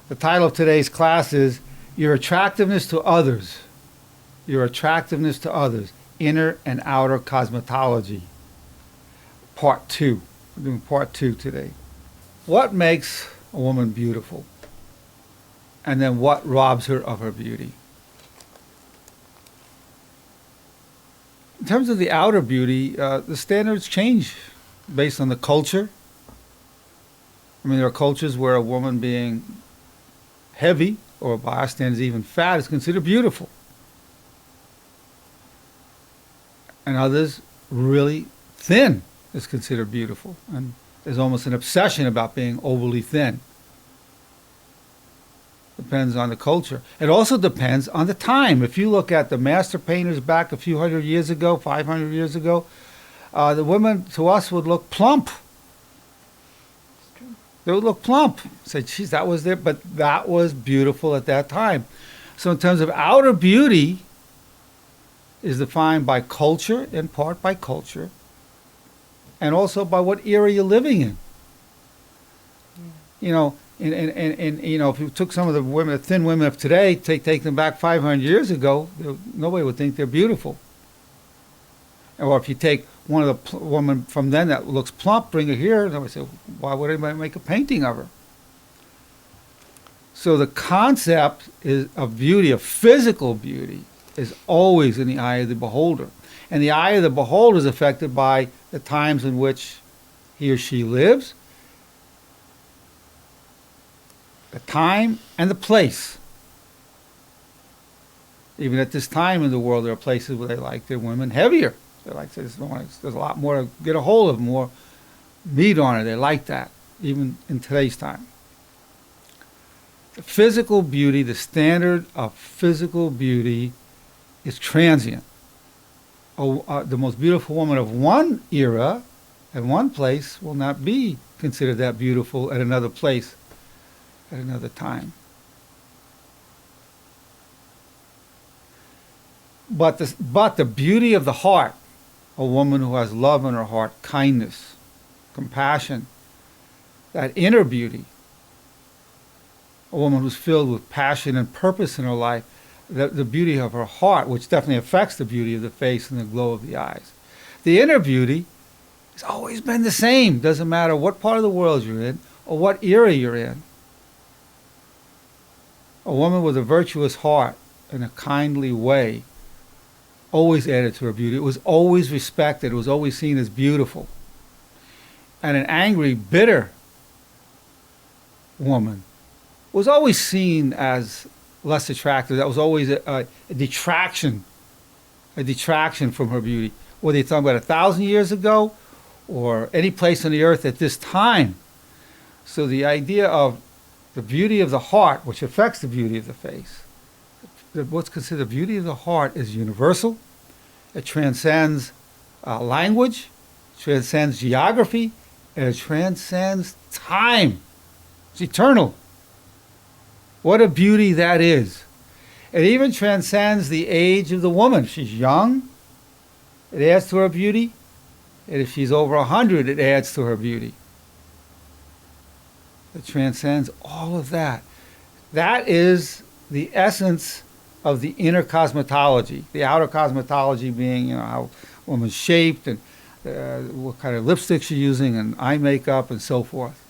The title of today's class is Your Attractiveness to Others. Your Attractiveness to Others. Inner and Outer Cosmetology. Part 2. We're doing part 2 today. What makes a woman beautiful? And then what robs her of her beauty? In terms of the outer beauty, the standards change based on the culture. I mean, there are cultures where a woman being heavy, or by our standards even fat, is considered beautiful. And others, really thin is considered beautiful. And there's almost an obsession about being overly thin. Depends on the culture. It also depends on the time. If you look at the master painters back a few hundred years ago, 500 years ago, the women to us would look plump. They would look plump. Say, geez, that was there, but that was beautiful at that time. So in terms of outer beauty, is defined by culture, in part by culture, and also by what era you're living in. You know, you know, if you took some of the women, thin women of today, take them back 500 years ago, nobody would think they're beautiful. Or if you take one of the women from then that looks plump, bring her here, and I would say, why would anybody make a painting of her? So the concept of beauty, of physical beauty, is always in the eye of the beholder. And the eye of the beholder is affected by the times in which he or she lives, the time and the place. Even at this time in the world, there are places where they like their women heavier. They like there's a lot more to get a hold of, more meat on it. They like that, even in today's time. The physical beauty, the standard of physical beauty, is transient. The most beautiful woman of one era and one place will not be considered that beautiful at another place at another time. But the beauty of the heart, a woman who has love in her heart, kindness, compassion, that inner beauty, a woman who's filled with passion and purpose in her life, the beauty of her heart, which definitely affects the beauty of the face and the glow of the eyes. The inner beauty has always been the same. Doesn't matter what part of the world you're in or what era you're in. A woman with a virtuous heart and a kindly way always added to her beauty. It was always respected. It was always seen as beautiful. And an angry, bitter woman was always seen as less attractive. That was always a detraction from her beauty. Whether you're talking about 1,000 years ago or any place on the earth at this time. So the idea of the beauty of the heart, which affects the beauty of the face, what's considered the beauty of the heart is universal. It transcends language, transcends geography, and it transcends time. It's eternal. What a beauty that is. It even transcends the age of the woman. If she's young, it adds to her beauty. And if she's over 100, it adds to her beauty. It transcends all of that. That is the essence of the inner cosmetology. The outer cosmetology being, you know, how a woman's shaped and what kind of lipstick she's using and eye makeup and so forth.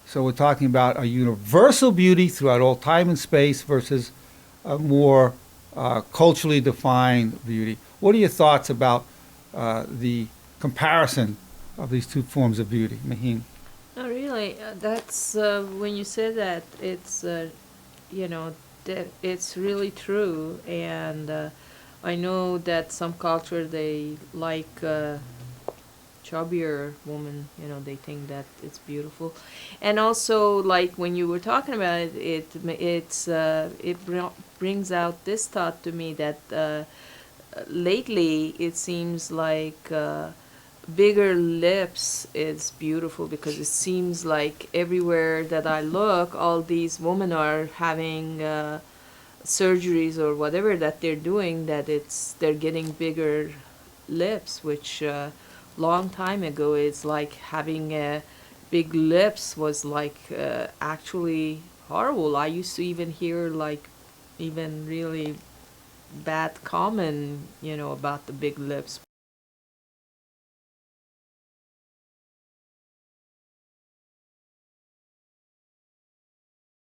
So we're talking about a universal beauty throughout all time and space versus a more culturally defined beauty. What are your thoughts about the comparison of these two forms of beauty, Maheen? Oh, really? That's when you say that, it's you know, that it's really true. And I know that some culture, they like chubbier woman. You know, they think that it's beautiful. And also, like when you were talking about it, it brings out this thought to me that lately it seems like bigger lips is beautiful, because it seems like everywhere that I look, all these women are having surgeries or whatever that they're doing, that they're getting bigger lips, which long time ago it's like having big lips was like actually horrible. I used to even hear like even really bad comment, about the big lips.